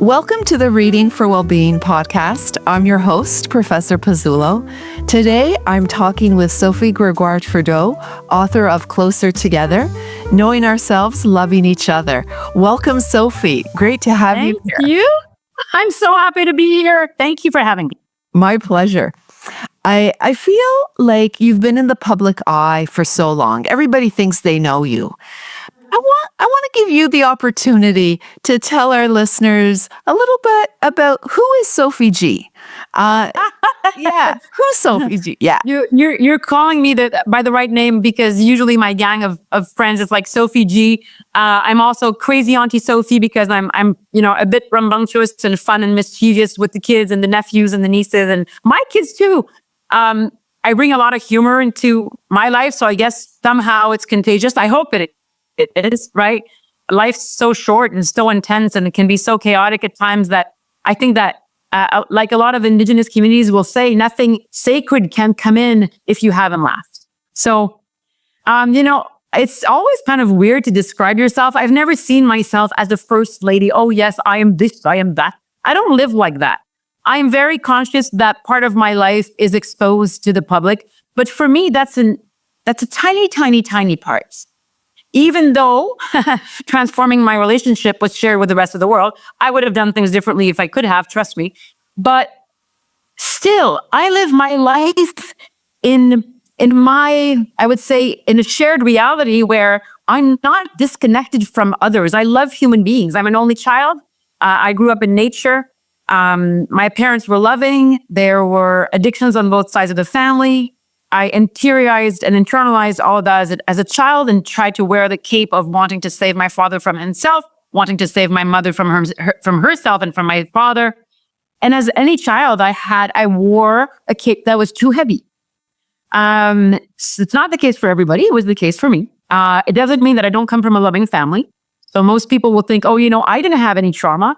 Welcome to the Reading for Wellbeing podcast. I'm your host, Professor Pizzulo. Today, I'm talking with Sophie Grégoire Trudeau, author of Closer Together, Knowing Ourselves, Loving Each Other. Welcome, Sophie. Great to have you here. Thank you. I'm so happy to be here. Thank you for having me. My pleasure. I feel like you've been in the public eye for so long. Everybody thinks they know you. I want to give you the opportunity to tell our listeners a little bit about who is Sophie G. Who's Sophie G? Yeah, you're calling me by the right name, because usually my gang of friends is like Sophie G. I'm also Crazy Auntie Sophie because I'm a bit rambunctious and fun and mischievous with the kids and the nephews and the nieces and my kids too. I bring a lot of humor into my life, so I guess somehow it's contagious. I hope it is, right? Life's so short and so intense, and it can be so chaotic at times that I think that, like a lot of Indigenous communities will say, nothing sacred can come in if you haven't laughed. So, it's always kind of weird to describe yourself. I've never seen myself as the first lady. Oh, yes, I am this, I am that. I don't live like that. I am very conscious that part of my life is exposed to the public. But for me, that's a tiny, tiny, tiny part. Even though transforming my relationship was shared with the rest of the world, I would have done things differently if I could have, trust me. But still, I live my life in I would say, in a shared reality where I'm not disconnected from others. I love human beings. I'm an only child. I grew up in nature. My parents were loving. There were addictions on both sides of the family. I interiorized and internalized all of that as a child and tried to wear the cape of wanting to save my father from himself, wanting to save my mother from herself and from my father. And as any child, I wore a cape that was too heavy. It's not the case for everybody. It was the case for me. It doesn't mean that I don't come from a loving family. So most people will think, oh, I didn't have any trauma.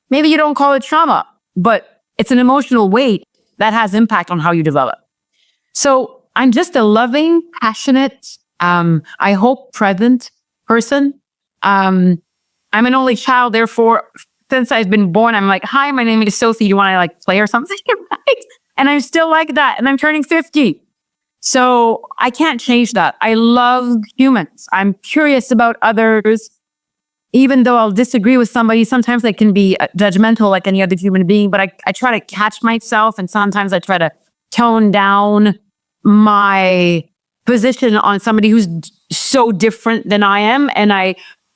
Maybe you don't call it trauma, but it's an emotional weight that has impact on how you develop. So I'm just a loving, passionate, I hope present person. I'm an only child. Therefore, since I've been born, I'm like, hi, my name is Sophie. You want to play or something? Right? And I'm still like that. And I'm turning 50. So I can't change that. I love humans. I'm curious about others. Even though I'll disagree with somebody, sometimes I can be judgmental like any other human being, but I try to catch myself, and sometimes I try to tone down my position on somebody who's so different than I am. And I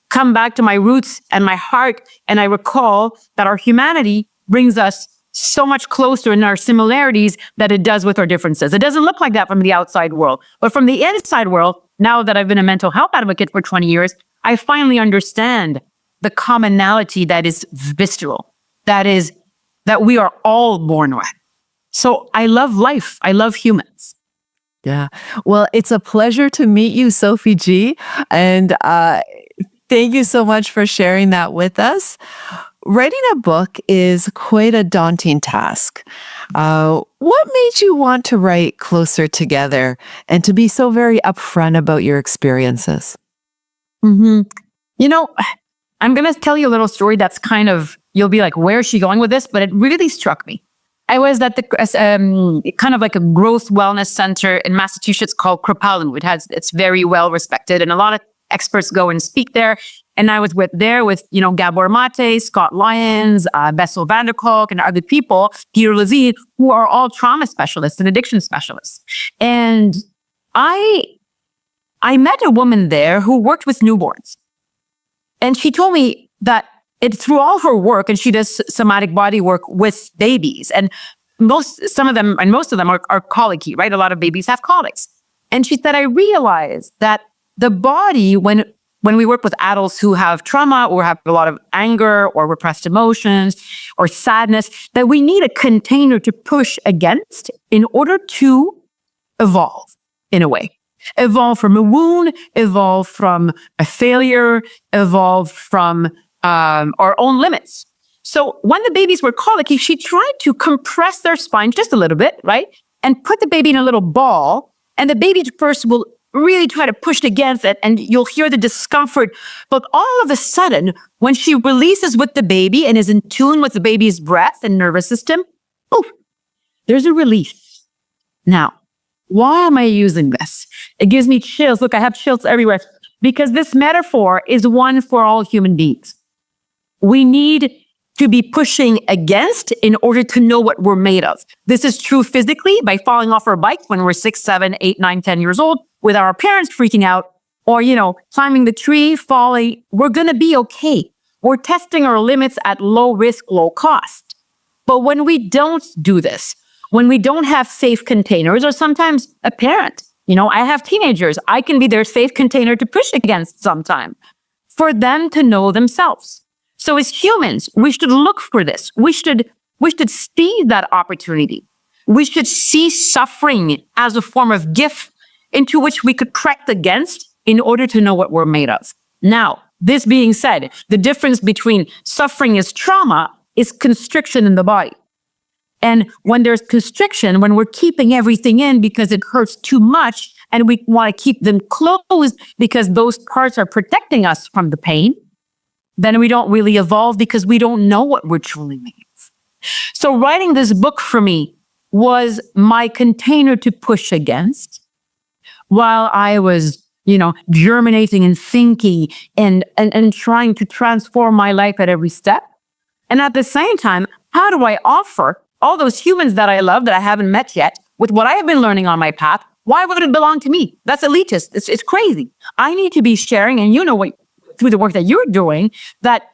come back to my roots and my heart, and I recall that our humanity brings us so much closer in our similarities that it does with our differences. It doesn't look like that from the outside world, but from the inside world, now that I've been a mental health advocate for 20 years, I finally understand the commonality that is visceral, that we are all born with. So I love life. I love humans. Yeah. Well, it's a pleasure to meet you, Sophie G. And thank you so much for sharing that with us. Writing a book is quite a daunting task. What made you want to write Closer Together and to be so very upfront about your experiences? Mm-hmm. I'm going to tell you a little story that's you'll be like, where is she going with this? But it really struck me. I was at the kind of like a growth wellness center in Massachusetts called Kripalu. It's very well respected, and a lot of experts go and speak there. And I was there with Gabor Mate, Scott Lyons, Bessel van der Kolk, and other people, Peter Levine, who are all trauma specialists and addiction specialists. And I met a woman there who worked with newborns. And she told me that through all her work, and she does somatic body work with babies, and most of them are colicky, right? A lot of babies have colics. And she said, I realized that the body, when we work with adults who have trauma or have a lot of anger or repressed emotions or sadness, that we need a container to push against in order to evolve in a way. Evolve from a wound, evolve from a failure, evolve from our own limits. So when the babies were colicky, she tried to compress their spine just a little bit, right? And put the baby in a little ball. And the baby first will really try to push against it, and you'll hear the discomfort. But all of a sudden, when she releases with the baby and is in tune with the baby's breath and nervous system, oh, there's a release. Now, why am I using this? It gives me chills. Look, I have chills everywhere because this metaphor is one for all human beings. We need to be pushing against in order to know what we're made of. This is true physically by falling off our bike when we're 6, 7, 8, 9, 10 years old with our parents freaking out, or, climbing the tree, falling. We're going to be okay. We're testing our limits at low risk, low cost. But when we don't do this, when we don't have safe containers, or sometimes a parent, I have teenagers, I can be their safe container to push against sometime for them to know themselves. So as humans, we should look for this. We should seize that opportunity. We should see suffering as a form of gift into which we could correct against in order to know what we're made of. Now, this being said, the difference between suffering as trauma is constriction in the body. And when there's constriction, when we're keeping everything in because it hurts too much and we want to keep them closed because those parts are protecting us from the pain, then we don't really evolve because we don't know what we're truly made of. So writing this book for me was my container to push against while I was, germinating and thinking and trying to transform my life at every step. And at the same time, how do I offer all those humans that I love that I haven't met yet with what I have been learning on my path? Why would it belong to me? That's elitist. It's crazy. I need to be sharing, and through the work that you're doing, that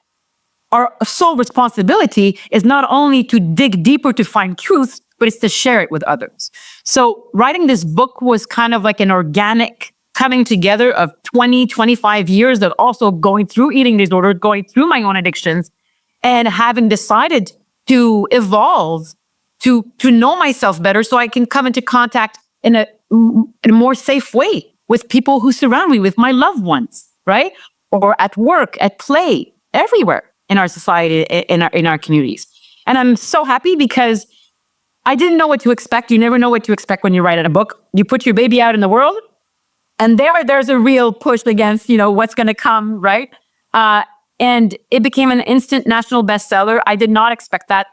our sole responsibility is not only to dig deeper to find truth, but it's to share it with others. So writing this book was kind of like an organic coming together of 20, 25 years of also going through eating disorder, going through my own addictions, and having decided to evolve, to know myself better so I can come into contact in a more safe way with people who surround me, with my loved ones, right? Or at work, at play, everywhere in our society, in our communities. And I'm so happy because I didn't know what to expect. You never know what to expect when you write a book. You put your baby out in the world, and there's a real push against, what's going to come, right? And it became an instant national bestseller. I did not expect that.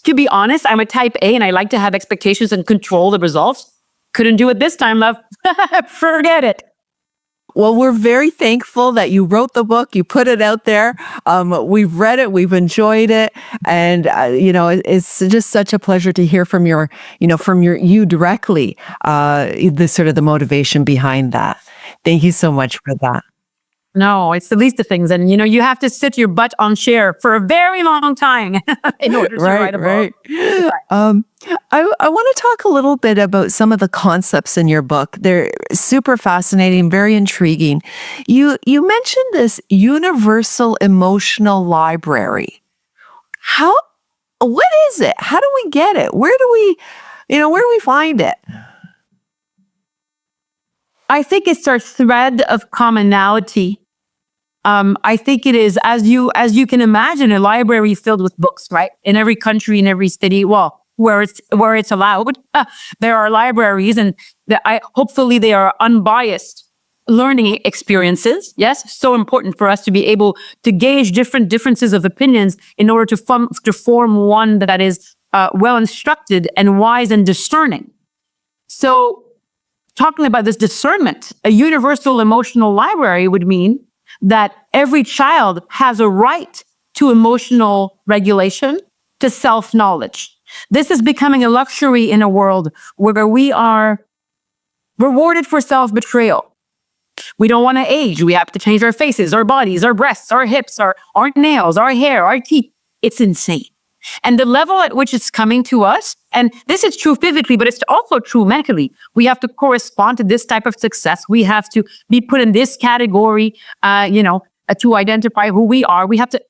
To be honest, I'm a type A and I like to have expectations and control the results. Couldn't do it this time, love. Forget it. Well, we're very thankful that you wrote the book, you put it out there. We've read it, we've enjoyed it. And, it's just such a pleasure to hear from you directly, the motivation behind that. Thank you so much for that. No, it's the least of things. And, you have to sit your butt on chair for a very long time in order to write a book. I want to talk a little bit about some of the concepts in your book. They're super fascinating, very intriguing. You mentioned this universal emotional library. What is it? How do we get it? Where do we find it? I think it's our thread of commonality. I think it is, as you can imagine, a library filled with books, right? In every country, in every city, where it's allowed, there are libraries, and hopefully they are unbiased learning experiences. Yes, so important for us to be able to gauge different differences of opinions in order to form one that is well instructed and wise and discerning. So, talking about this discernment, a universal emotional library would mean that every child has a right to emotional regulation, to self-knowledge. This is becoming a luxury in a world where we are rewarded for self-betrayal. We don't want to age. We have to change our faces, our bodies, our breasts, our hips, our nails, our hair, our teeth. It's insane. And the level at which it's coming to us, and this is true physically, but it's also true mentally. We have to correspond to this type of success. We have to be put in this category, to identify who we are. We have to,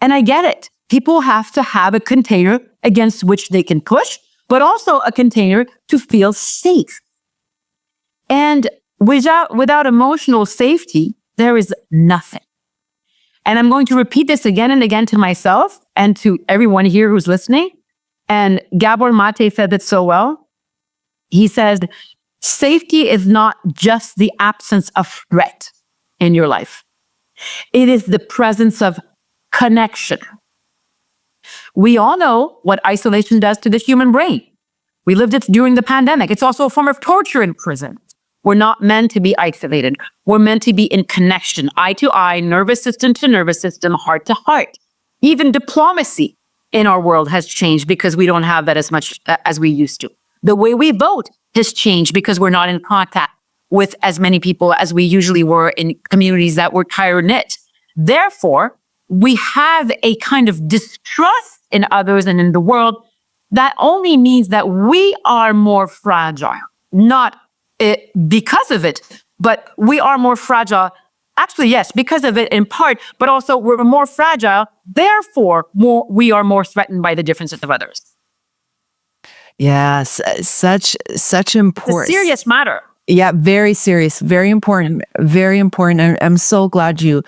and I get it. People have to have a container against which they can push, but also a container to feel safe. And without emotional safety, there is nothing. And I'm going to repeat this again and again to myself and to everyone here who's listening. And Gabor Mate said it so well. He said, Safety is not just the absence of threat in your life. It is the presence of connection. We all know what isolation does to the human brain. We lived it during the pandemic. It's also a form of torture in prison. We're not meant to be isolated. We're meant to be in connection, eye to eye, nervous system to nervous system, heart to heart. Even diplomacy in our world has changed because we don't have that as much as we used to. The way we vote has changed because we're not in contact with as many people as we usually were in communities that were tight-knit. Therefore, we have a kind of distrust in others and in the world that only means that we are more fragile, not because of it, but we are more fragile. Actually, yes, because of it in part, but also we're more fragile. Therefore, we are more threatened by the differences of others. Yes, such important. It's a serious matter. Yeah, very serious, very important, very important. I'm so glad you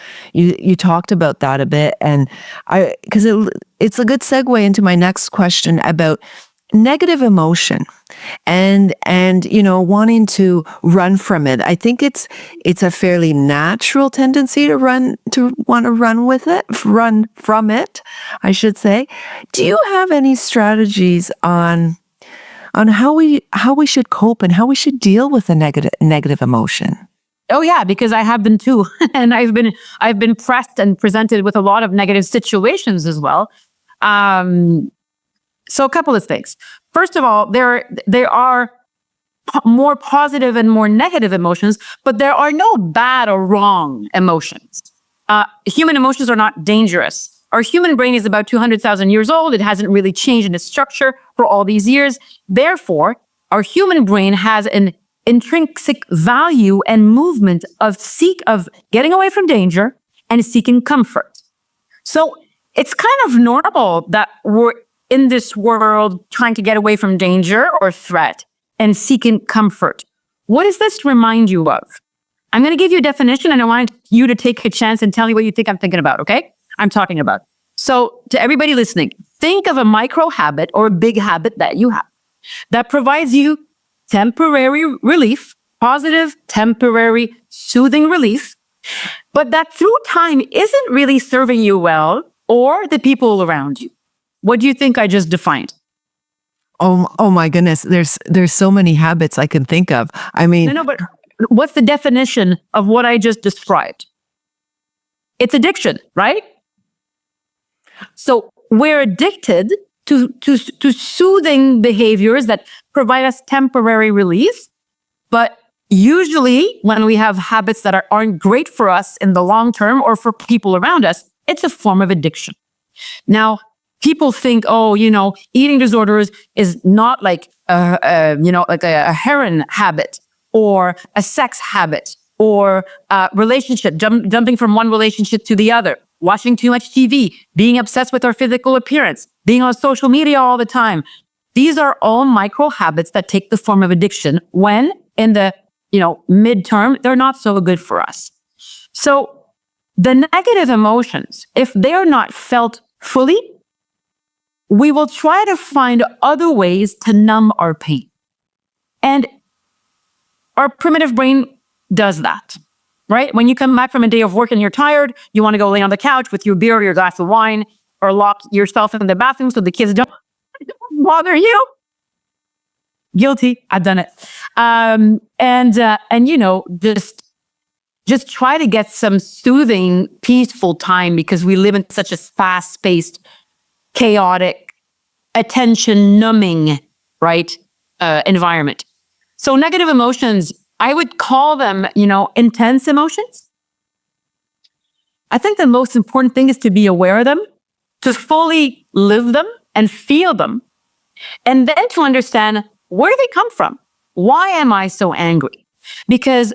talked about that a bit, and because it's a good segue into my next question about negative emotion and wanting to run from it. I think it's a fairly natural tendency to want to run from it, I should say. Do you have any strategies on how we should cope and how we should deal with a negative emotion? Oh yeah, because I have been too, and I've been pressed and presented with a lot of negative situations as well. So a couple of things. First of all, there are more positive and more negative emotions, but there are no bad or wrong emotions. Human emotions are not dangerous. Our human brain is about 200,000 years old. It hasn't really changed in its structure for all these years. Therefore, our human brain has an intrinsic value and movement of getting away from danger and seeking comfort. So it's kind of normal that we're in this world trying to get away from danger or threat and seeking comfort. What does this remind you of? I'm going to give you a definition, and I want you to take a chance and tell me what you think I'm thinking about, okay? I'm talking about. So to everybody listening, think of a micro habit or a big habit that you have that provides you temporary relief, positive, temporary, soothing relief, but that through time isn't really serving you well or the people around you. What do you think I just defined? Oh my goodness. There's so many habits I can think of. I mean, No, but what's the definition of what I just described? It's addiction, right? So we're addicted to soothing behaviors that provide us temporary relief. But usually when we have habits that aren't great for us in the long term or for people around us, it's a form of addiction. Now, people think, eating disorders is not like a heroin habit or a sex habit or a relationship, jumping from one relationship to the other, watching too much TV, being obsessed with our physical appearance, being on social media all the time. These are all micro habits that take the form of addiction when in the, midterm, they're not so good for us. So the negative emotions, if they're not felt fully, we will try to find other ways to numb our pain. And our primitive brain does that, right? When you come back from a day of work and you're tired, you want to go lay on the couch with your beer or your glass of wine or lock yourself in the bathroom so the kids don't bother you. Guilty. I've done it. Just try to get some soothing, peaceful time because we live in such a fast-paced, chaotic, attention-numbing, right, environment. So negative emotions, I would call them, intense emotions. I think the most important thing is to be aware of them, to fully live them and feel them, and then to understand where do they come from? Why am I so angry? Because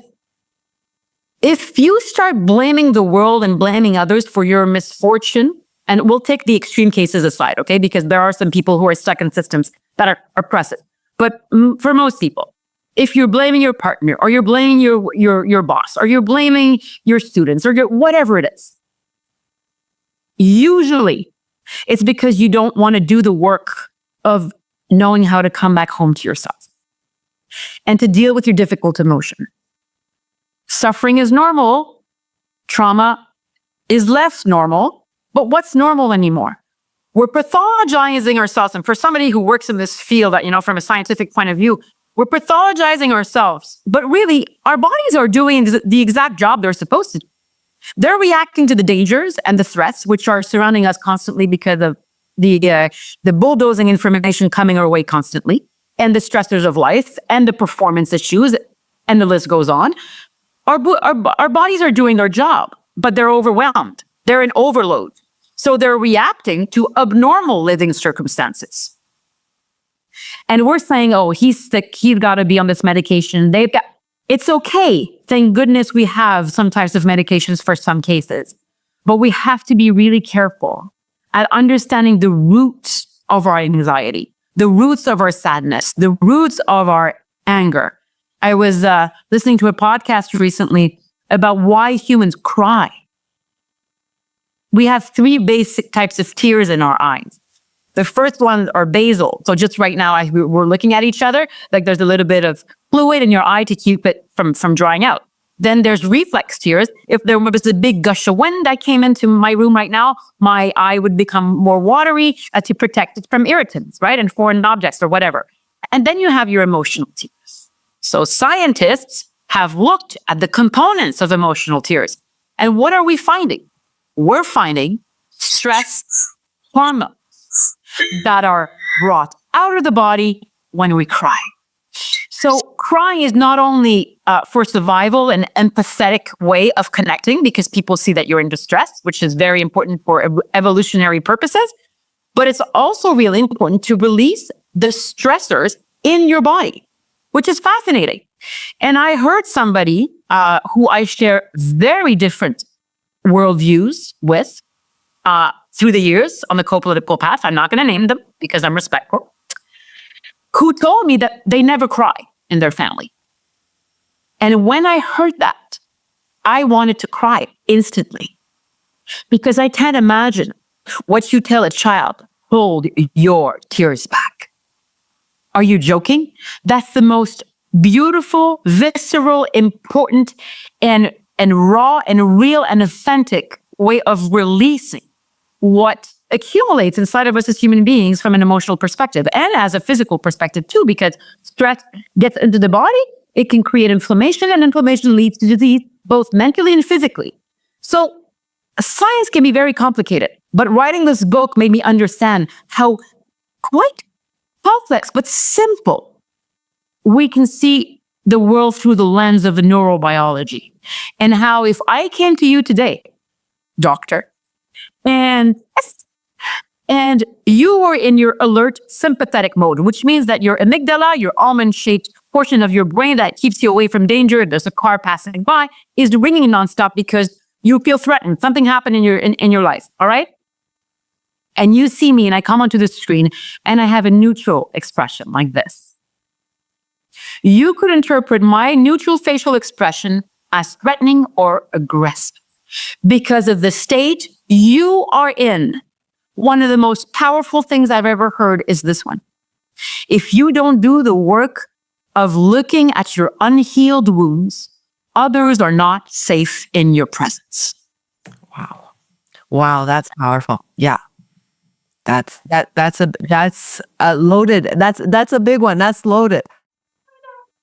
if you start blaming the world and blaming others for your misfortune, and we'll take the extreme cases aside, okay? Because there are some people who are stuck in systems that are oppressive. But for most people, if you're blaming your partner or you're blaming your boss or you're blaming your students or whatever it is, usually it's because you don't want to do the work of knowing how to come back home to yourself. and to deal with your difficult emotion. Suffering is normal. Trauma is less normal. But what's normal anymore? We're pathologizing ourselves. And for somebody who works in this field, that, from a scientific point of view, we're pathologizing ourselves. But really, our bodies are doing the exact job they're supposed to do. They're reacting to the dangers and the threats which are surrounding us constantly because of the bulldozing information coming our way constantly, and the stressors of life, and the performance issues, and the list goes on. Our bodies are doing their job, but they're overwhelmed. They're in overload. So they're reacting to abnormal living circumstances. And we're saying, oh, he's sick. He's got to be on this medication. It's okay. Thank goodness we have some types of medications for some cases. But we have to be really careful at understanding the roots of our anxiety, the roots of our sadness, the roots of our anger. I was listening to a podcast recently about why humans cry. We have 3 basic types of tears in our eyes. The first ones are basal. So just right now, we're looking at each other, like there's a little bit of fluid in your eye to keep it from drying out. Then there's reflex tears. If there was a big gush of wind that came into my room right now, my eye would become more watery to protect it from irritants, right? And foreign objects or whatever. And then you have your emotional tears. So scientists have looked at the components of emotional tears. And what are we finding? We're finding stress hormones that are brought out of the body when we cry. So crying is not only for survival, an empathetic way of connecting because people see that you're in distress, which is very important for evolutionary purposes, but it's also really important to release the stressors in your body, which is fascinating. And I heard somebody who I share very different worldviews with through the years on the co-political path. I'm not going to name them because I'm respectful, who told me that they never cry in their family. And when I heard that, I wanted to cry instantly because I can't imagine what you tell a child, hold your tears back. Are you joking? That's the most beautiful, visceral, important, and raw and real and authentic way of releasing what accumulates inside of us as human beings from an emotional perspective and as a physical perspective too, because stress gets into the body, it can create inflammation, and inflammation leads to disease, both mentally and physically. So science can be very complicated, but writing this book made me understand how quite complex but simple we can see the world through the lens of the neurobiology, and how if I came to you today, doctor, and you were in your alert sympathetic mode, which means that your amygdala, your almond-shaped portion of your brain that keeps you away from danger, there's a car passing by, is ringing nonstop because you feel threatened. Something happened in your life, all right? And you see me and I come onto the screen and I have a neutral expression like this. You could interpret my neutral facial expression as threatening or aggressive because of the state you are in. One of the most powerful things I've ever heard is this one. If you don't do the work of looking at your unhealed wounds, others are not safe in your presence. Wow. Wow, that's powerful. Yeah. That's a loaded. That's a big one. That's loaded.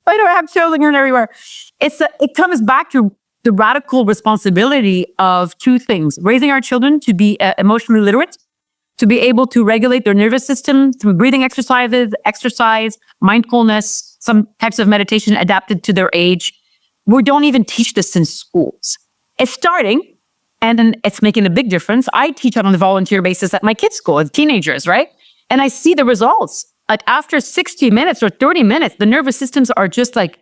I don't have children everywhere. It comes back to the radical responsibility of 2 things: raising our children to be emotionally literate, to be able to regulate their nervous system through breathing exercise, mindfulness, some types of meditation adapted to their age. We don't even teach this in schools. It's starting, and then it's making a big difference. I teach it on a volunteer basis at my kids' school with teenagers, right? And I see the results. Like after 60 minutes or 30 minutes, the nervous systems are just like,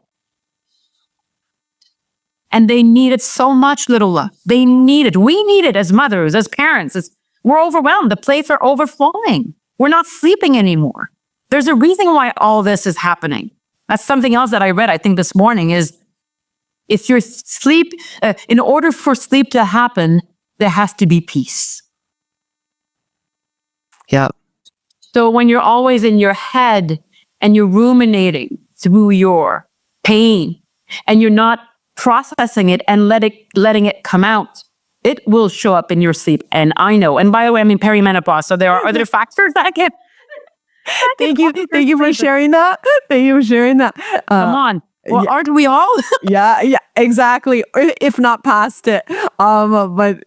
and they need it so much, little love. They need it. We need it as mothers, as parents. We're overwhelmed. The plates are overflowing. We're not sleeping anymore. There's a reason why all this is happening. That's something else that I read, I think, this morning is if your sleep, in order for sleep to happen, there has to be peace. Yep. So when you're always in your head and you're ruminating through your pain and you're not processing it and letting it come out, it will show up in your sleep. And I know. And by the way, I'm in perimenopause, so there are other factors that can. Thank you for sharing that. Thank you for sharing that. Come on. Well, aren't we all? Yeah, exactly. If not past it. But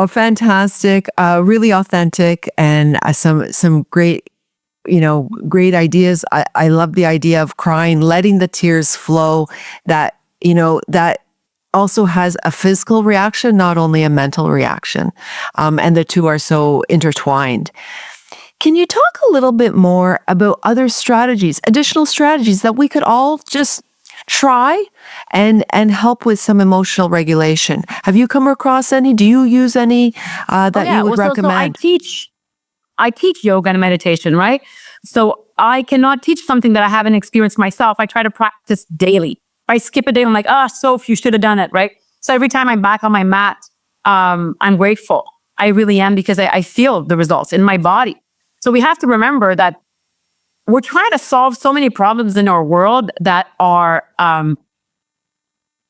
fantastic, really authentic, and some great, great ideas. I love the idea of crying, letting the tears flow. That that also has a physical reaction, not only a mental reaction, and the two are so intertwined. Can you talk a little bit more about other strategies, additional strategies that we could all just try and help with some emotional regulation? Have you come across any? Do you use any that you would recommend? So I teach yoga and meditation, right? So I cannot teach something that I haven't experienced myself. I try to practice daily. If I skip a day, I'm like, Soph, you should have done it, right? So every time I'm back on my mat, I'm grateful. I really am, because I feel the results in my body. So we have to remember that we're trying to solve so many problems in our world that are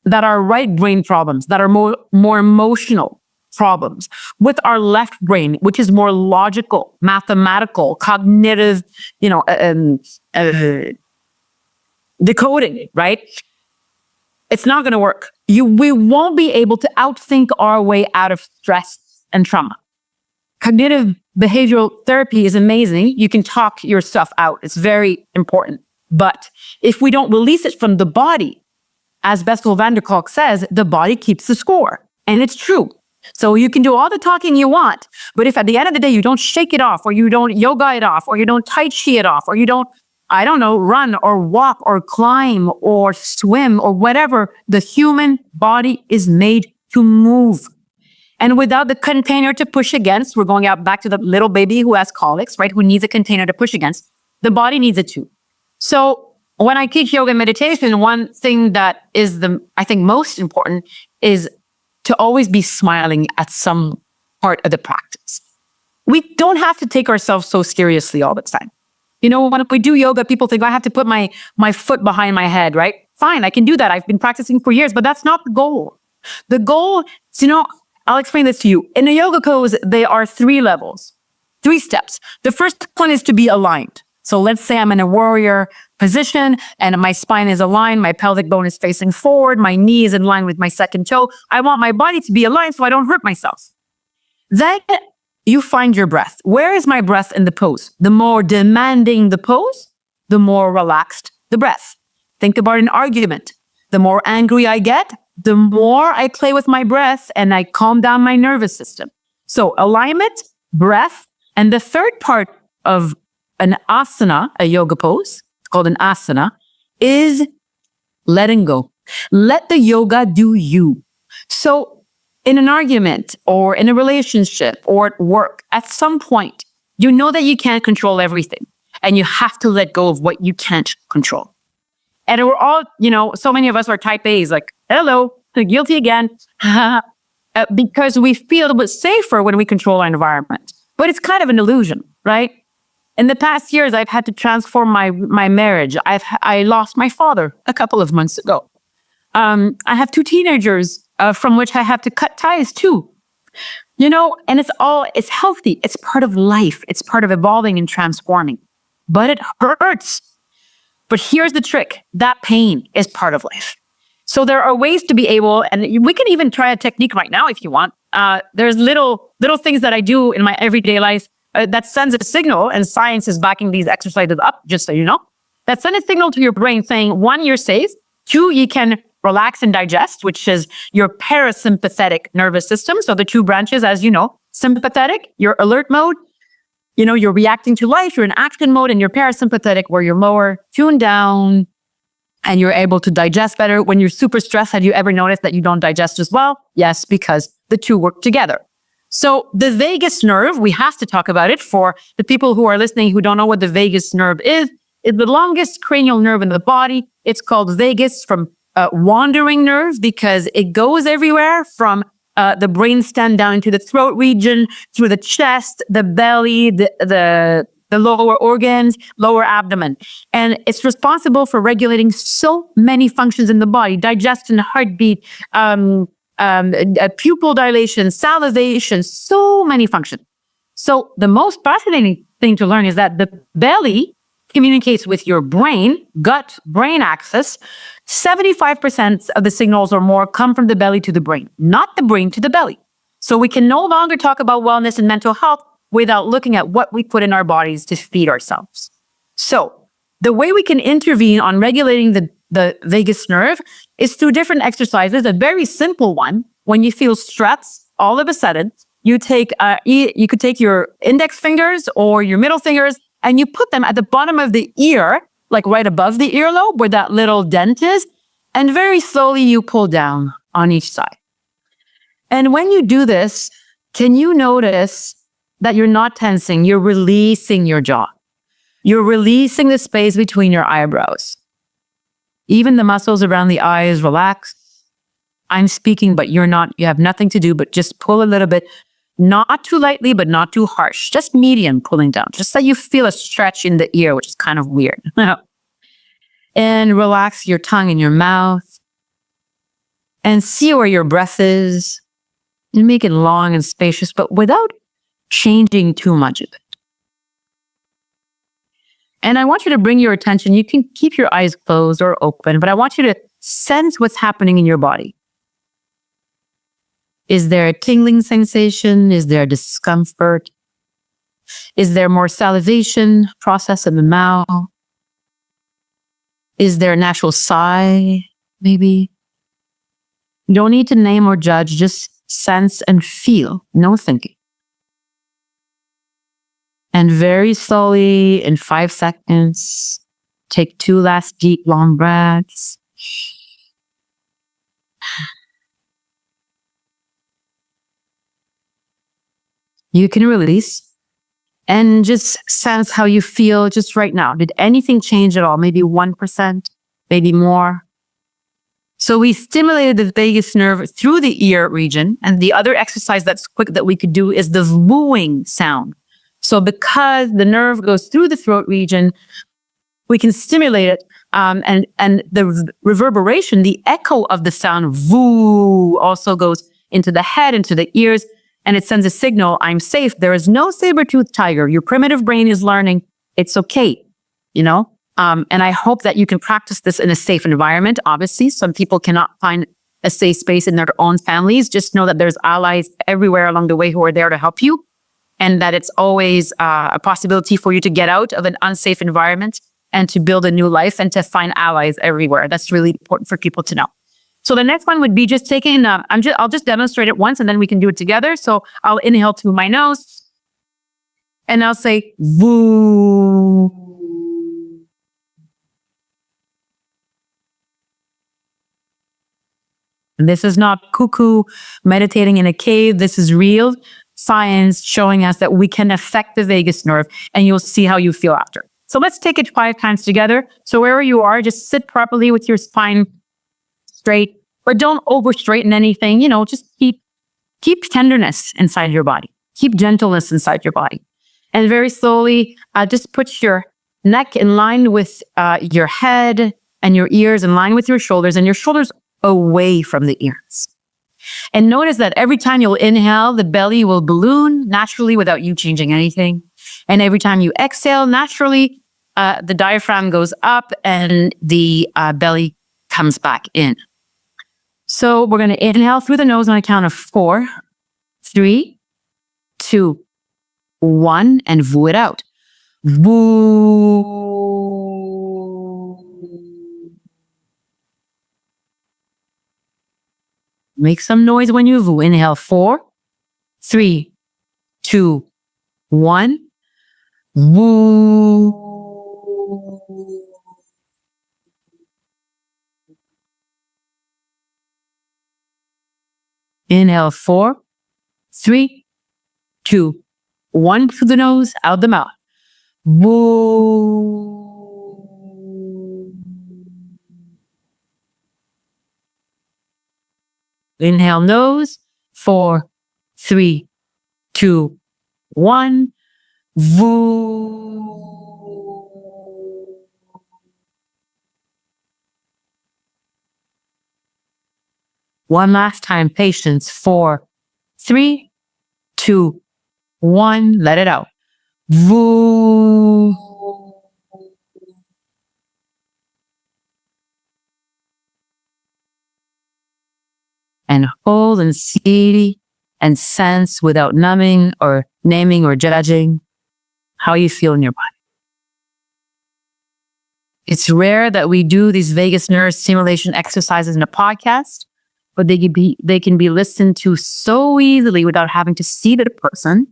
right brain problems, that are more emotional problems, with our left brain, which is more logical, mathematical, cognitive, decoding it, right? It's not going to work. We won't be able to outthink our way out of stress and trauma. Cognitive behavioral therapy is amazing. You can talk your stuff out. It's very important. But if we don't release it from the body, as Bessel van der Kolk says, the body keeps the score. And it's true. So you can do all the talking you want, but if at the end of the day you don't shake it off, or you don't yoga it off, or you don't tai chi it off, or you don't, run or walk or climb or swim or whatever, the human body is made to move. And without the container to push against, we're going out back to the little baby who has colics, right? Who needs a container to push against. The body needs it too. So when I teach yoga and meditation, one thing that is I think most important is to always be smiling at some part of the practice. We don't have to take ourselves so seriously all the time. When we do yoga, people think I have to put my foot behind my head, right? Fine, I can do that. I've been practicing for years, but that's not the goal. The goal is, I'll explain this to you. In a yoga pose, there are 3 levels, 3 steps. The first one is to be aligned. So let's say I'm in a warrior position and my spine is aligned, my pelvic bone is facing forward, my knee is in line with my second toe. I want my body to be aligned so I don't hurt myself. Then you find your breath. Where is my breath in the pose? The more demanding the pose, the more relaxed the breath. Think about an argument. The more angry I get, the more I play with my breath and I calm down my nervous system. So alignment, breath, and the third part of an asana, a yoga pose, called an asana, is letting go. Let the yoga do you. So in an argument or in a relationship or at work, at some point, you know that you can't control everything and you have to let go of what you can't control. And we're all, so many of us are type A's, like, hello, guilty again, because we feel a bit safer when we control our environment. But it's kind of an illusion, right? In the past years, I've had to transform my marriage. I lost my father a couple of months ago. I have 2 teenagers from which I have to cut ties too. And it's healthy. It's part of life. It's part of evolving and transforming. But it hurts. But here's the trick. That pain is part of life. So there are ways to be able, and we can even try a technique right now if you want. There's little things that I do in my everyday life that sends a signal, and science is backing these exercises up, just so you know. That sends a signal to your brain saying, 1, you're safe. 2, you can relax and digest, which is your parasympathetic nervous system. So the 2 branches, as you know, sympathetic, your alert mode. You're reacting to life, you're in action mode, and your parasympathetic, where you're more tuned down and you're able to digest better. When you're super stressed, have you ever noticed that you don't digest as well? Yes, because the 2 work together. So the vagus nerve, we have to talk about it for the people who are listening who don't know what the vagus nerve is. It's the longest cranial nerve in the body. It's called vagus from wandering nerve because it goes everywhere from the brainstem down into the throat region, through the chest, the belly, the the lower organs, lower abdomen. And it's responsible for regulating so many functions in the body: digestion, heartbeat, pupil dilation, salivation, so many functions. So the most fascinating thing to learn is that the belly communicates with your brain, gut-brain axis. 75% of the signals or more come from the belly to the brain, not the brain to the belly. So we can no longer talk about wellness and mental health without looking at what we put in our bodies to feed ourselves. So the way we can intervene on regulating the vagus nerve is through different exercises. A very simple one: when you feel stress, all of a sudden, you could take your index fingers or your middle fingers and you put them at the bottom of the ear, like right above the earlobe where that little dent is, and very slowly you pull down on each side. And when you do this, can you notice that you're not tensing? You're releasing your jaw. You're releasing the space between your eyebrows. Even the muscles around the eyes relax. I'm speaking, but you're not. You have nothing to do but just pull a little bit. Not too lightly, but not too harsh. Just medium pulling down. Just so you feel a stretch in the ear, which is kind of weird. And relax your tongue in your mouth. And see where your breath is. And make it long and spacious, but without changing too much of it. And I want you to bring your attention. You can keep your eyes closed or open, but I want you to sense what's happening in your body. Is there a tingling sensation? Is there discomfort? Is there more salivation process in the mouth? Is there a natural sigh, maybe? You don't need to name or judge, just sense and feel, no thinking. And very slowly, in 5 seconds, take 2 last deep, long breaths. You can release and just sense how you feel just right now. Did anything change at all? Maybe 1%, maybe more. So we stimulated the vagus nerve through the ear region. And the other exercise that's quick that we could do is the wooing sound. So because the nerve goes through the throat region, we can stimulate it. And the reverberation, the echo of the sound "voo" also goes into the head, into the ears, and it sends a signal: I'm safe. There is no saber-toothed tiger. Your primitive brain is learning it's okay, you know? And I hope that you can practice this in a safe environment. Obviously, some people cannot find a safe space in their own families. Just know that there's allies everywhere along the way who are there to help you, and that it's always a possibility for you to get out of an unsafe environment and to build a new life and to find allies everywhere. That's really important for people to know. So the next one would be just taking, I'll just demonstrate it once and then we can do it together. So I'll inhale through my nose and I'll say, "Voo." And this is not cuckoo meditating in a cave. This is real science showing us that we can affect the vagus nerve, and you'll see how you feel after. So let's take it 5 times together. So wherever you are, just sit properly with your spine straight, but don't over straighten anything. You know, just keep tenderness inside your body. Keep gentleness inside your body. And very slowly, just put your neck in line with your head and your ears in line with your shoulders, and your shoulders away from the ears. And notice that every time you'll inhale, the belly will balloon naturally without you changing anything. And every time you exhale, naturally, the diaphragm goes up and the belly comes back in. So we're going to inhale through the nose on a count of 4, 3, 2, 1, and voo it out. Voo. Make some noise when you voo. Inhale 4, 3, 2, 1. Woo. Inhale 4, 3, 2, 1 through the nose, out the mouth. Woo. Inhale nose, 4, 3, 2, 1. Voo. One last time, patience. 4, 3, 2, 1. Let it out. Voo. And hold and see and sense without numbing or naming or judging how you feel in your body. It's rare that we do these vagus nerve stimulation exercises in a podcast, but they can be listened to so easily without having to see the person.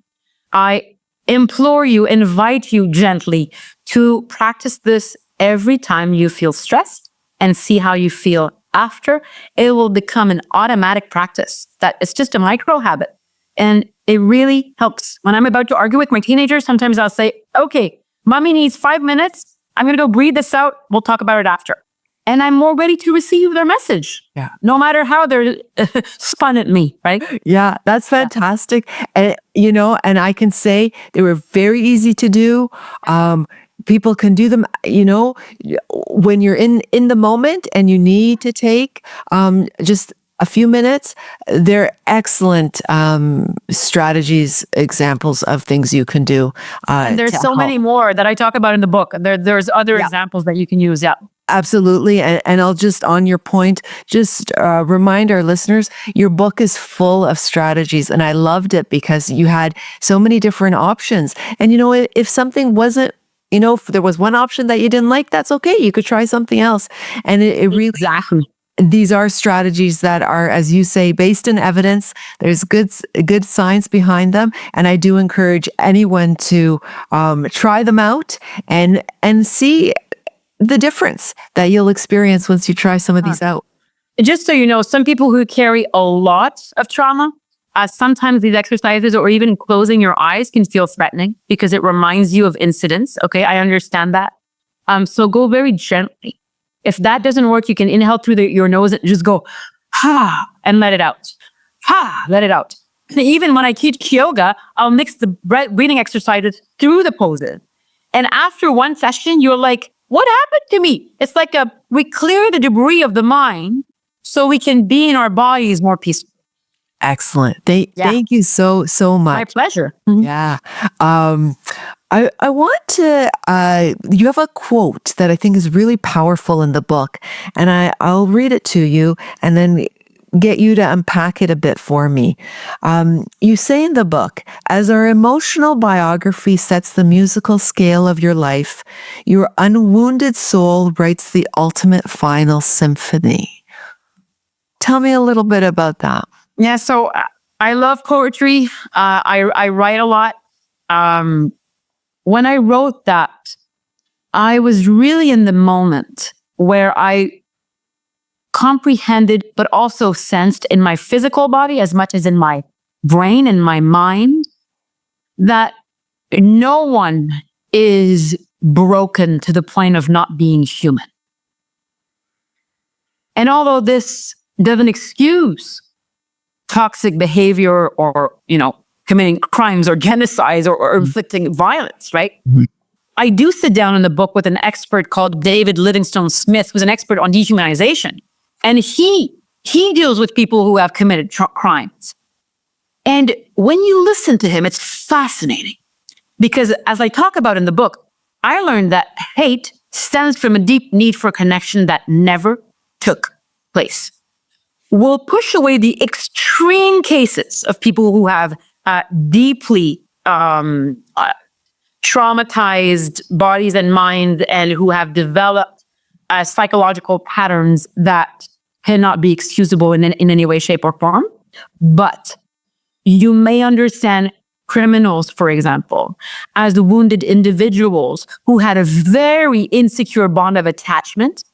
I implore you, invite you gently to practice this every time you feel stressed and see how you feel after. It will become an automatic practice that it's just a micro habit. And it really helps. When I'm about to argue with my teenagers, sometimes I'll say, okay, mommy needs 5 minutes. I'm going to go breathe this out. We'll talk about it after. And I'm more ready to receive their message. Yeah. No matter how they're spun at me, right? Yeah, that's fantastic. And, and I can say they were very easy to do. People can do them, when you're in the moment and you need to take just a few minutes. They're excellent strategies, examples of things you can do. And there's so many more that I talk about in the book. There's other examples that you can use. Yeah. Absolutely. And I'll just, on your point, just remind our listeners, your book is full of strategies. And I loved it because you had so many different options. And, if something wasn't, if there was one option that you didn't like, that's okay. You could try something else. And it really, exactly. These are strategies that are, as you say, based in evidence. There's good science behind them. And I do encourage anyone to try them out and see the difference that you'll experience once you try some of these out. Just so you know, some people who carry a lot of trauma, sometimes these exercises or even closing your eyes can feel threatening because it reminds you of incidents. Okay, I understand that. So go very gently. If that doesn't work, you can inhale through your nose and just go, ha, and let it out. Ha, let it out. And even when I teach yoga, I'll mix the breathing exercises through the poses. And after one session, you're like, what happened to me? It's like we clear the debris of the mind so we can be in our bodies more peaceful. Excellent. Thank you so much. My pleasure. Mm-hmm. Yeah. I want to, you have a quote that I think is really powerful in the book, and I'll read it to you and then get you to unpack it a bit for me. You say in the book, as our emotional biography sets the musical scale of your life, your unwounded soul writes the ultimate final symphony. Tell me a little bit about that. Yeah, so I love poetry. I write a lot. When I wrote that, I was really in the moment where I comprehended, but also sensed in my physical body as much as in my brain and my mind that no one is broken to the point of not being human. And although this doesn't excuse toxic behavior or, committing crimes or genocides or inflicting violence, right? Mm-hmm. I do sit down in the book with an expert called David Livingstone Smith, who's an expert on dehumanization. And he deals with people who have committed crimes. And when you listen to him, it's fascinating. Because as I talk about in the book, I learned that hate stems from a deep need for connection that never took place. We'll push away the extreme cases of people who have deeply traumatized bodies and minds and who have developed psychological patterns that cannot be excusable in any way, shape, or form. But you may understand criminals, for example, as wounded individuals who had a very insecure bond of attachment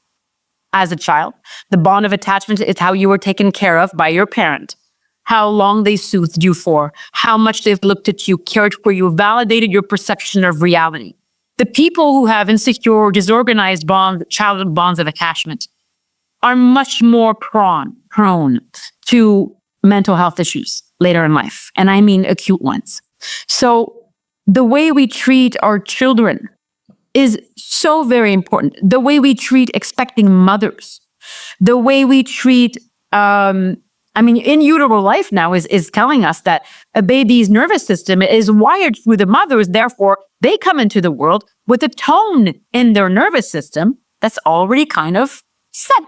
as a child. The bond of attachment is how you were taken care of by your parent, how long they soothed you for, how much they've looked at you, cared for you, validated your perception of reality. The people who have insecure, disorganized childhood bonds of attachment are much more prone to mental health issues later in life. And I mean acute ones. So the way we treat our children is so very important. The way we treat expecting mothers, the way we treat, in utero life now is telling us that a baby's nervous system is wired through the mothers. Therefore, they come into the world with a tone in their nervous system that's already kind of set,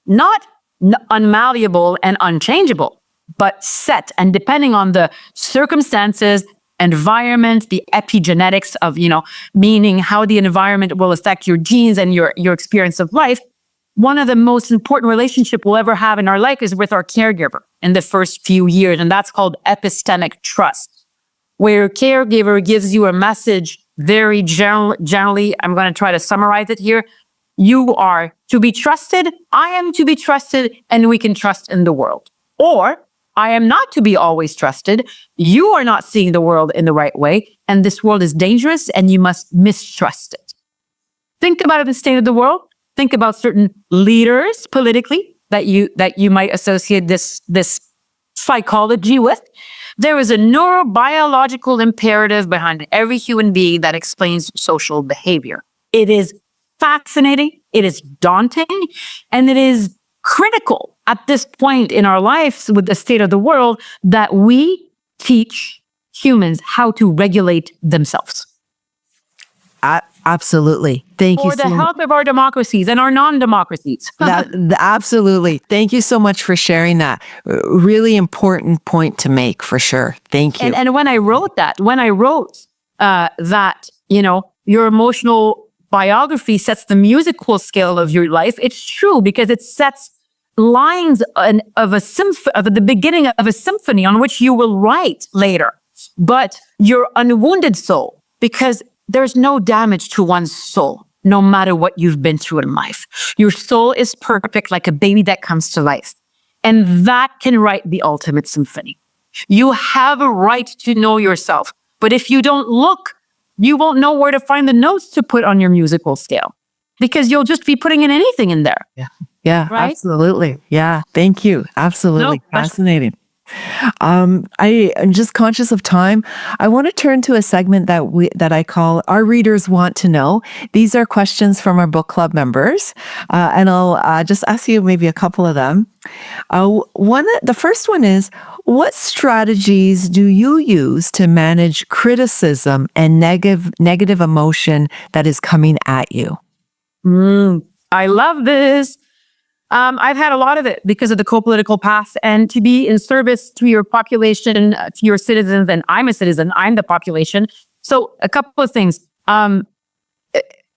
not unmalleable and unchangeable, but set. And depending on the circumstances, environment, the epigenetics of, meaning how the environment will affect your genes and your experience of life, one of the most important relationships we'll ever have in our life is with our caregiver in the first few years. And that's called epistemic trust, where your caregiver gives you a message very generally. I'm going to try to summarize it here. You are to be trusted. I am to be trusted, and we can trust in the world. Or I am not to be always trusted. You are not seeing the world in the right way, and this world is dangerous, and you must mistrust it. Think about the state of the world. Think about certain leaders politically that you might associate this psychology with. There is a neurobiological imperative behind every human being that explains social behavior. It is fascinating, it is daunting, and it is critical at this point in our lives with the state of the world that we teach humans how to regulate themselves. Absolutely. Thank you. For the health of our democracies and our non-democracies. Absolutely. Thank you so much for sharing that. Really important point to make, for sure. Thank you. And when I wrote that, your emotional biography sets the musical scale of your life, it's true because it sets lines of the beginning of a symphony on which you will write later. But your unwounded soul, because there's no damage to one's soul, no matter what you've been through in life. Your soul is perfect like a baby that comes to life. And that can write the ultimate symphony. You have a right to know yourself. But if you don't look, you won't know where to find the notes to put on your musical scale because you'll just be putting in anything in there. Yeah, right? Absolutely. Yeah, thank you. Absolutely. Fascinating. I'm just conscious of time. I want to turn to a segment that I call Our Readers Want to Know. These are questions from our book club members, and I'll just ask you maybe a couple of them. The first one is, what strategies do you use to manage criticism and negative emotion that is coming at you? I love this. I've had a lot of it because of the co-political path, and to be in service to your population, to your citizens, and I'm a citizen, I'm the population. So a couple of things.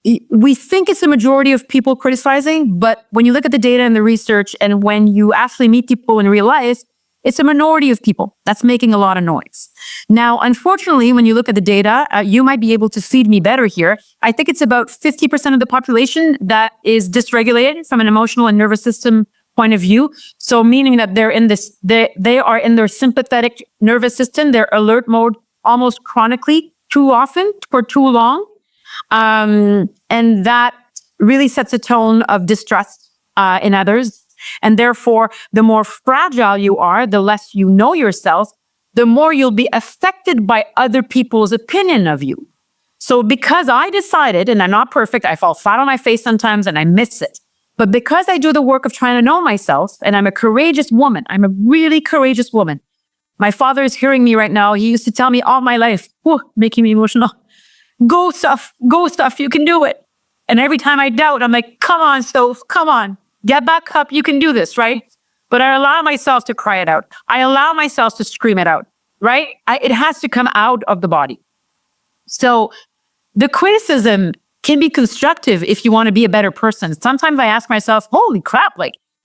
We think it's the majority of people criticizing, but when you look at the data and the research, and when you actually meet people in real life, it's a minority of people that's making a lot of noise. Now, unfortunately, when you look at the data, you might be able to feed me better here. I think it's about 50% of the population that is dysregulated from an emotional and nervous system point of view. So meaning that they are in their sympathetic nervous system, their alert mode almost chronically, too often, for too long. And that really sets a tone of distrust in others. And therefore, the more fragile you are, the less you know yourself, the more you'll be affected by other people's opinion of you. So because I decided, and I'm not perfect, I fall flat on my face sometimes and I miss it. But because I do the work of trying to know myself, and I'm a courageous woman, I'm a really courageous woman. My father is hearing me right now. He used to tell me all my life, making me emotional, go stuff, you can do it. And every time I doubt, I'm like, come on, Soph, come on. Get back up, you can do this, right? But I allow myself to cry it out. I allow myself to scream it out, right? It has to come out of the body. So the criticism can be constructive if you want to be a better person. Sometimes I ask myself, holy crap,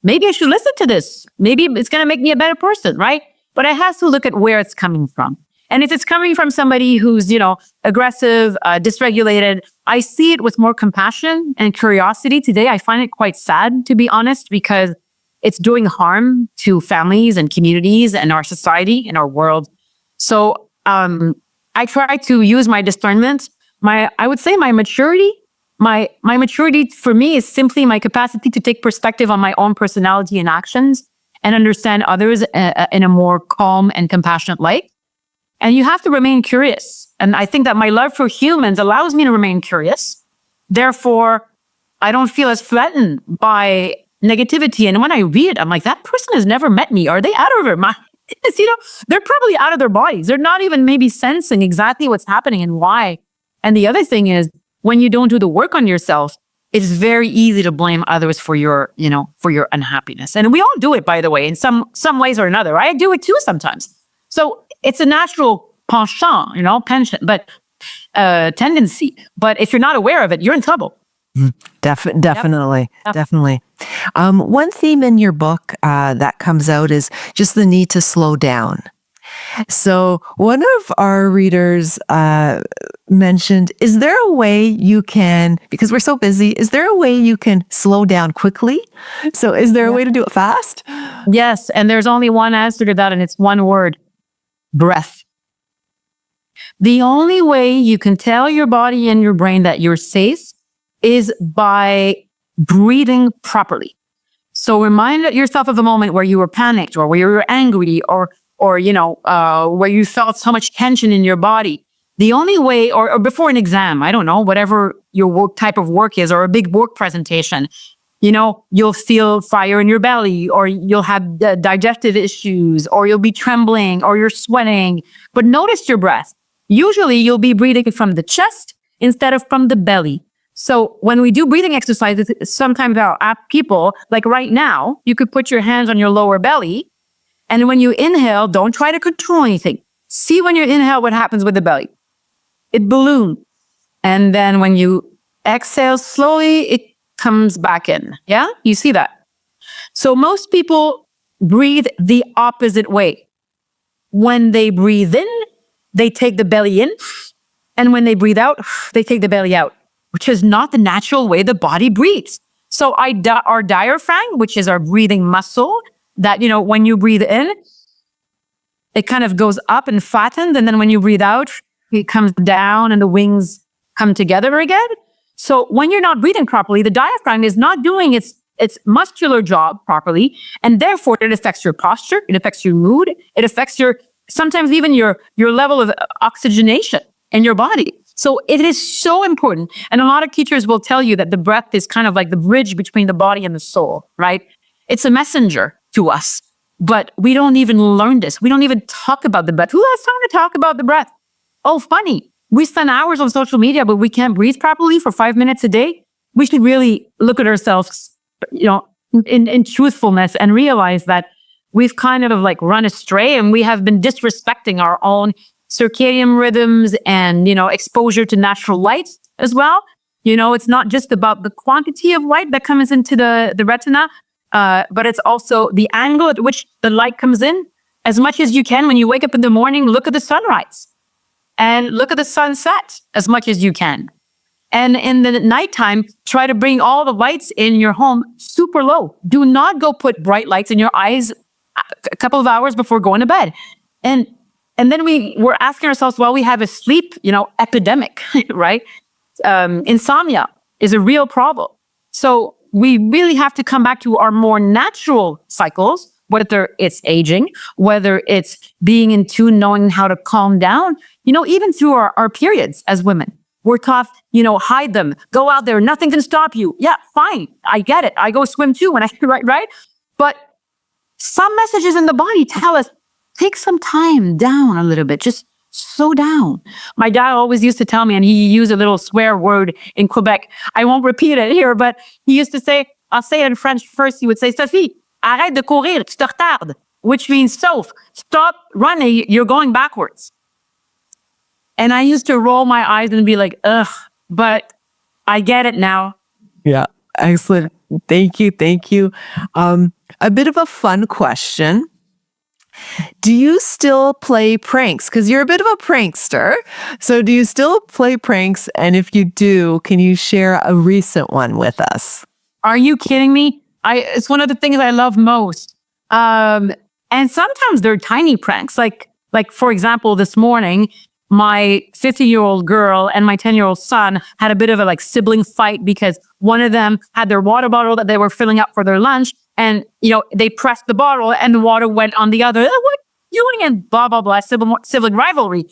maybe I should listen to this. Maybe it's going to make me a better person, right? But I have to look at where it's coming from. And if it's coming from somebody who's, aggressive, dysregulated, I see it with more compassion and curiosity. Today, I find it quite sad, to be honest, because it's doing harm to families and communities and our society and our world. So I try to use my discernment. I would say my maturity. My maturity for me is simply my capacity to take perspective on my own personality and actions and understand others in a more calm and compassionate light. And you have to remain curious. And I think that my love for humans allows me to remain curious. Therefore, I don't feel as threatened by negativity. And when I read it, I'm like, that person has never met me. Are they out of their mind? They're probably out of their bodies. They're not even maybe sensing exactly what's happening and why. And the other thing is, when you don't do the work on yourself, it's very easy to blame others for your unhappiness. And we all do it, by the way, in some ways or another. I do it too sometimes. So it's a natural penchant, tendency. But if you're not aware of it, you're in trouble. Definitely. One theme in your book that comes out is just the need to slow down. So one of our readers mentioned, is there a way you can, because we're so busy, is there a way you can slow down quickly? So is there a way to do it fast? Yes. And there's only one answer to that, and it's one word: breath. The only way you can tell your body and your brain that you're safe is by breathing properly. So remind yourself of a moment where you were panicked, or where you were angry, or where you felt so much tension in your body. The only way, or before an exam, I don't know, whatever your type of work is, or a big work presentation, you'll feel fire in your belly, or you'll have digestive issues, or you'll be trembling, or you're sweating. But notice your breath. Usually you'll be breathing from the chest instead of from the belly. So when we do breathing exercises, sometimes I'll ask people, like right now, you could put your hands on your lower belly. And when you inhale, don't try to control anything. See when you inhale what happens with the belly. It balloons. And then when you exhale slowly, it comes back in. Yeah? You see that? So most people breathe the opposite way. When they breathe in, they take the belly in. And when they breathe out, they take the belly out, which is not the natural way the body breathes. So our diaphragm, which is our breathing muscle, that, when you breathe in, it kind of goes up and flattens. And then when you breathe out, it comes down and the wings come together again. So when you're not breathing properly, the diaphragm is not doing its muscular job properly. And therefore, it affects your posture. It affects your mood. It affects sometimes even your level of oxygenation in your body. So it is so important. And a lot of teachers will tell you that the breath is kind of like the bridge between the body and the soul, right? It's a messenger to us, but we don't even learn this. We don't even talk about the breath. Who has time to talk about the breath? Oh, funny. We spend hours on social media, but we can't breathe properly for 5 minutes a day. We should really look at ourselves, in truthfulness, and realize that we've kind of like run astray, and we have been disrespecting our own circadian rhythms and, exposure to natural light as well. It's not just about the quantity of light that comes into the retina, but it's also the angle at which the light comes in. As much as you can, when you wake up in the morning, look at the sunrise and look at the sunset as much as you can. And in the nighttime, try to bring all the lights in your home super low. Do not go put bright lights in your eyes a couple of hours before going to bed. And then we're asking ourselves, well, we have a sleep, epidemic, right? Insomnia is a real problem. So we really have to come back to our more natural cycles, whether it's aging, whether it's being in tune, knowing how to calm down, even through our periods as women. We're taught, hide them, go out there, nothing can stop you. Yeah, fine. I get it. I go swim too when right? But some messages in the body tell us, take some time down a little bit, just slow down. My dad always used to tell me, and he used a little swear word in Quebec. I won't repeat it here, but he used to say, I'll say it in French first. He would say, Sophie, arrête de courir, tu te retardes, which means, Soph, stop running, you're going backwards. And I used to roll my eyes and be like, ugh, but I get it now. Yeah, excellent. Thank you. A bit of a fun question. Do you still play pranks? Because you're a bit of a prankster. So do you still play pranks? And if you do, can you share a recent one with us? Are you kidding me? It's one of the things I love most. And sometimes they're tiny pranks. Like for example, this morning, my 50-year-old girl and my 10-year-old son had a bit of a sibling fight because one of them had their water bottle that they were filling up for their lunch. And, they pressed the bottle and the water went on the other. What? doing? And blah, blah, blah, sibling rivalry.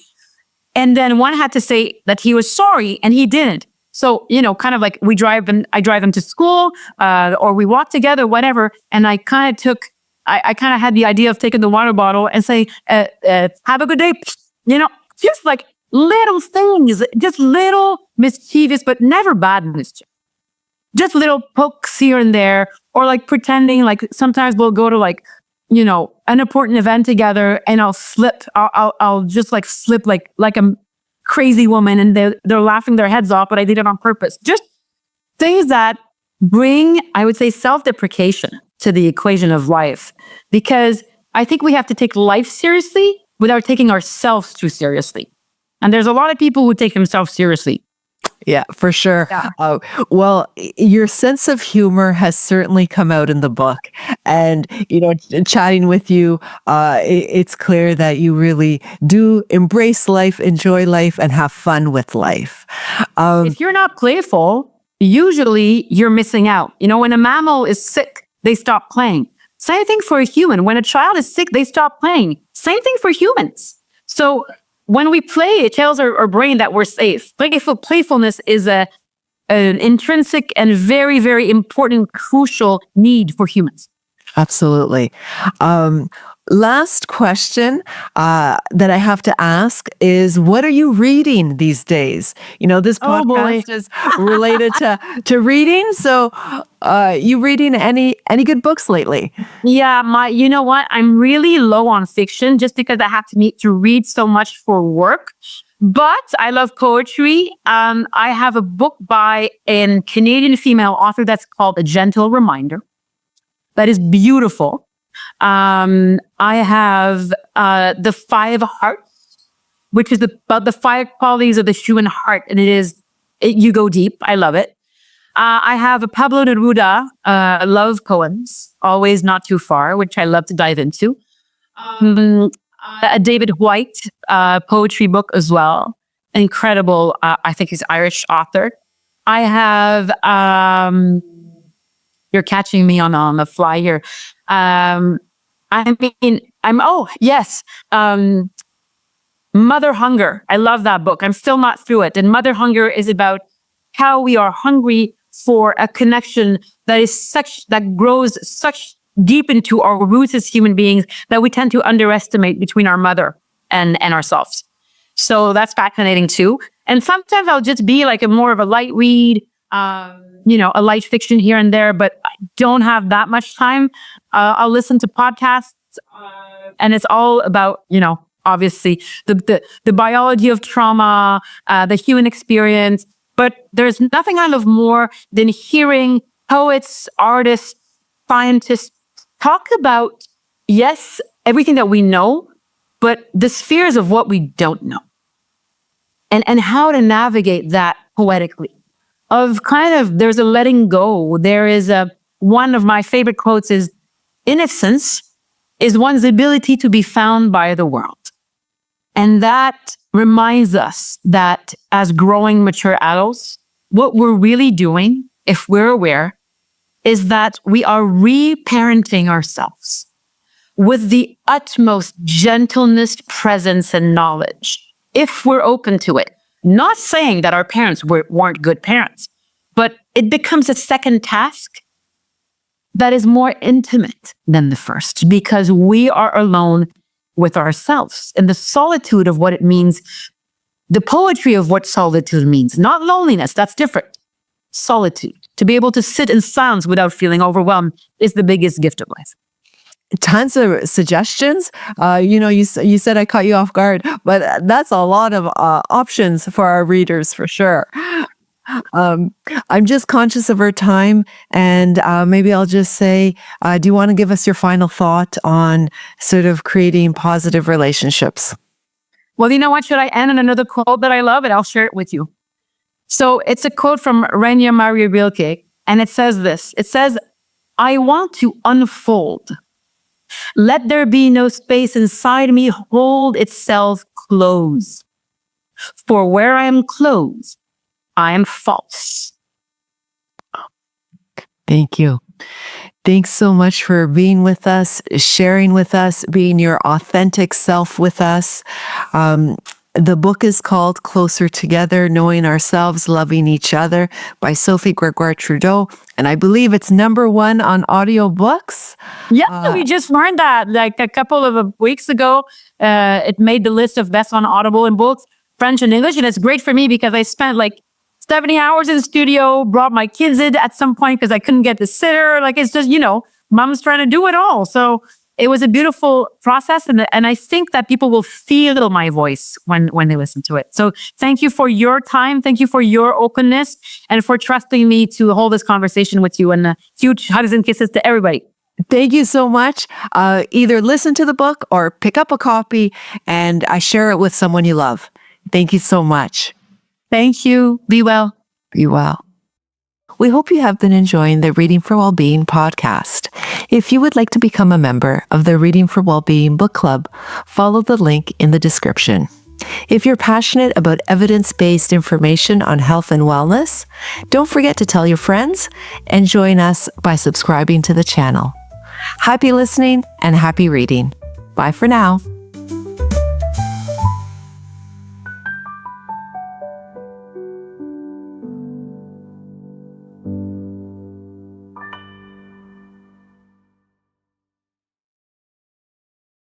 And then one had to say that he was sorry and he didn't. So, kind of like I drive them to school, or we walk together, whatever. And I kind of had the idea of taking the water bottle and say, have a good day. Just like little things, just little mischievous, but never bad mischief. Just little pokes here and there, or like pretending like sometimes we'll go to like, an important event together and I'll slip. I'll just like slip like a crazy woman and they're laughing their heads off, but I did it on purpose. Just things that bring, I would say, self-deprecation to the equation of life, because I think we have to take life seriously without taking ourselves too seriously. And there's a lot of people who take themselves seriously. Yeah, for sure. Yeah. Well, your sense of humor has certainly come out in the book. And, chatting with you, it's clear that you really do embrace life, enjoy life, and have fun with life. If you're not playful, usually you're missing out. When a mammal is sick, they stop playing. Same thing for a human. When a child is sick, they stop playing. Same thing for humans. So when we play, it tells our brain that we're safe. Playfulness is an intrinsic and very, very important, crucial need for humans. Absolutely. Last question that I have to ask is, what are you reading these days? This podcast is related to reading. So you reading any good books lately? Yeah, you know what? I'm really low on fiction just because I have to read so much for work. But I love poetry. I have a book by a Canadian female author that's called A Gentle Reminder. That is beautiful. I have The 5 Hearts, which is about the 5 qualities of the human heart. And you go deep. I love it. I have a Pablo Neruda, love poems, Always Not Too Far, which I love to dive into. A David White poetry book as well. Incredible. I think he's Irish author. I have, you're catching me on the fly here. Mother Hunger. I love that book. I'm still not through it. And Mother Hunger is about how we are hungry for a connection that grows such deep into our roots as human beings that we tend to underestimate between our mother and ourselves. So that's fascinating too. And sometimes I'll just be like more of a light read, a light fiction here and there, but I don't have that much time. I'll listen to podcasts, and it's all about, obviously the biology of trauma, the human experience. But there's nothing I love more than hearing poets, artists, scientists talk about, yes, everything that we know, but the spheres of what we don't know. And how to navigate that poetically. There's a letting go. There is one of my favorite quotes is, innocence is one's ability to be found by the world. And that reminds us that as growing, mature adults, what we're really doing, if we're aware, is that we are reparenting ourselves with the utmost gentleness, presence, and knowledge, if we're open to it. Not saying that our parents weren't good parents, but it becomes a second task that is more intimate than the first, because we are alone with ourselves and the solitude of what it means, the poetry of what solitude means, not loneliness, that's different. Solitude, to be able to sit in silence without feeling overwhelmed, is the biggest gift of life. Tons of suggestions. You said I caught you off guard, but that's a lot of options for our readers for sure. I'm just conscious of our time, and maybe I'll just say, do you want to give us your final thought on sort of creating positive relationships? Well, you know what? Should I end on another quote that I love? And I'll share it with you. So it's a quote from Rainer Maria Rilke, and it says this. It says, I want to unfold. Let there be no space inside me hold itself close. For where I am closed, I am false. Thank you. Thanks so much for being with us, sharing with us, being your authentic self with us. The book is called Closer Together, Knowing Ourselves, Loving Each Other by Sophie Grégoire Trudeau. And I believe it's #1 on audiobooks. Yeah, we just learned that like a couple of weeks ago. It made the list of best on Audible in books, French and English. And it's great for me because I spent like 70 hours in the studio, brought my kids in at some point because I couldn't get the sitter. Like it's just, mom's trying to do it all. So it was a beautiful process. And I think that people will feel my voice when they listen to it. So thank you for your time. Thank you for your openness and for trusting me to hold this conversation with you. And huge hugs and kisses to everybody. Thank you so much. Either listen to the book or pick up a copy and share it with someone you love. Thank you so much. Thank you. Be well. Be well. We hope you have been enjoying the Reading for Wellbeing podcast. If you would like to become a member of the Reading for Wellbeing book club, follow the link in the description. If you're passionate about evidence-based information on health and wellness, don't forget to tell your friends and join us by subscribing to the channel. Happy listening and happy reading. Bye for now.